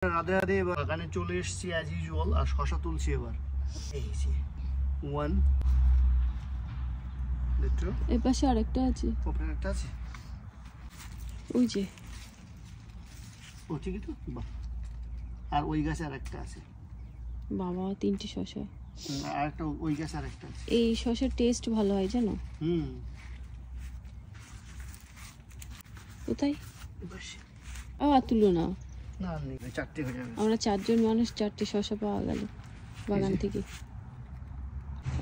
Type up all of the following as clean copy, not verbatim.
রাধে রাধে, বাগানে চলে এসেছি অ্যাজ ইউজুয়াল। আর শশা তুলছি এবার। এই যে ওয়ান, এই পাশে আরেকটা আছে, ওপরে একটা আছে, ওই যে ও ঠিকই তো। বাহ, আর ওই গাছে আরেকটা আছে। বাবা, 3টে শশা। আর একটা ওই গাছে আরেকটা আছে। এই শশার টেস্ট ভালো হয় জানো। কোথায় তুলো না, না নেই, 4টে হয়ে যাবে। আমরা 4 জন মানুষ, 4টে শশা পাওয়া গেল বাগান থেকে।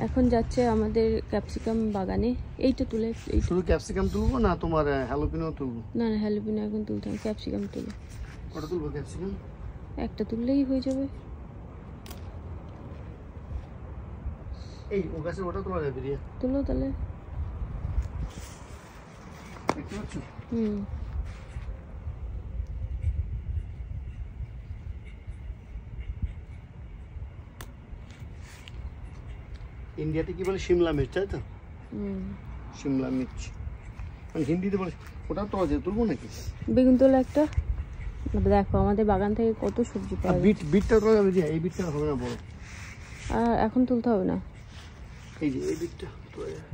এখন যাচ্ছে আমাদের ক্যাপসিকাম বাগানে। এইটা তুলে, শুধু ক্যাপসিকাম তুলবো না তোমার হ্যালোপিনো তুলবো? না না, হ্যালোপিনো এখন তুলতে হবে, ক্যাপসিকাম তুলো। ওটা তুলবো ক্যাপসিকাম? একটা তুললেই হয়ে যাবে। এই ও গাছের ওটা তোলা যাবে রিয়া? তুলো তাহলে। দেখতে পাচ্ছ? ইন্ডিয়াতে কি বলে শিমলা মির্চ, তাই তো? শিমলা মির্চ মানে হিন্দিতে বলে। ওটা তো আছে, তুলবো নাকি? বেগুন তোলা একটা। দেখো আমাদের বাগান থেকে কত সবজি পাওয়া যায়। বিটটা তোলা যাবে রিয়া? এই বিটটা হবে না বড়? আর এখন তুলতে হবে না, এই যে এই বিটটা তোলা যাবে।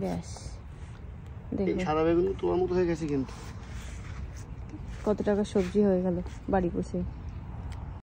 ব্যাস এই দেখো সাদা বেগুন তোমার মতো হয়ে গেছে কিন্তু। কত টাকা সবজি হয়ে গেল বাড়ি বসে।